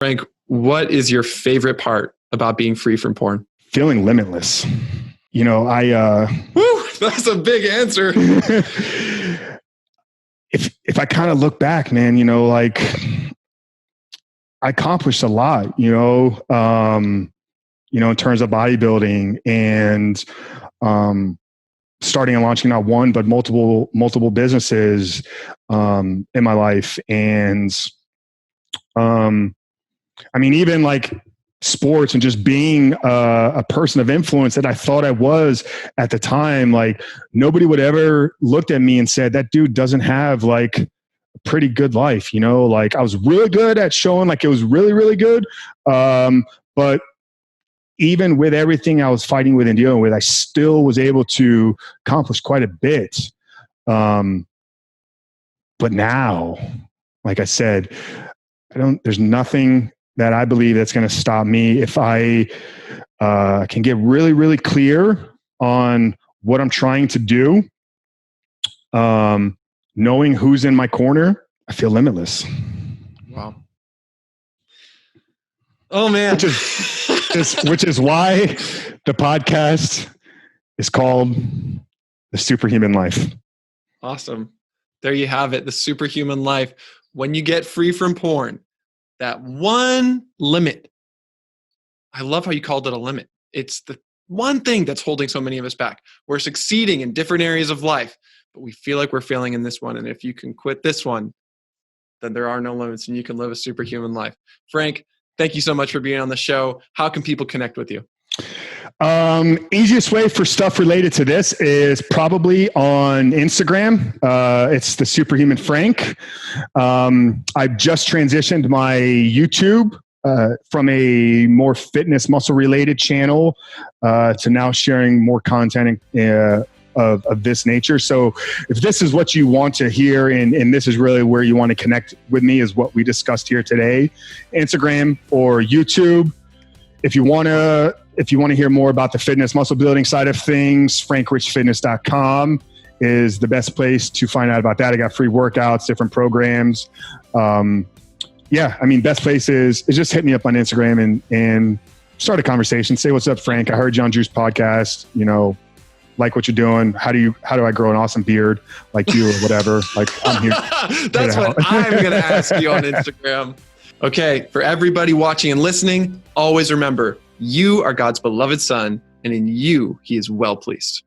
Frank, what is your favorite part about being free from porn? Feeling limitless. Woo, that's a big answer. If I kind of look back, man, like I accomplished a lot, in terms of bodybuilding and starting and launching not one, but multiple businesses in my life. And even like sports and just being a person of influence that I thought I was at the time, like nobody would ever looked at me and said, that dude doesn't have like a pretty good life. Like I was really good at showing like it was really, really good. But even with everything I was fighting with and dealing with, I still was able to accomplish quite a bit. But now, like I said, there's nothing that I believe that's going to stop me if I can get really, really clear on what I'm trying to do. Knowing who's in my corner, I feel limitless. Wow. Oh man. Which is why the podcast is called The Superhuman Life. Awesome. There you have it. The Superhuman Life. When you get free from porn, that one limit. I love how you called it a limit. It's the one thing that's holding so many of us back. We're succeeding in different areas of life, but we feel like we're failing in this one. And if you can quit this one, then there are no limits and you can live a superhuman life. Frank, thank you so much for being on the show. How can people connect with you? Easiest way for stuff related to this is probably on Instagram. It's the Superhuman Frank. I've just transitioned my YouTube from a more fitness muscle related channel to now sharing more content of this nature. So if this is what you want to hear and this is really where you want to connect with me is what we discussed here today, Instagram or YouTube. If you want to hear more about the fitness muscle building side of things, frankrichfitness.com is the best place to find out about that. I got free workouts, different programs. Best place is just hit me up on Instagram and start a conversation. Say, what's up, Frank? I heard you on Drew's podcast, like what you're doing. How do I grow an awesome beard like you or whatever? Like I'm here. That's what I'm going to ask you on Instagram. Okay. For everybody watching and listening, always remember, you are God's beloved son, and in you, he is well pleased.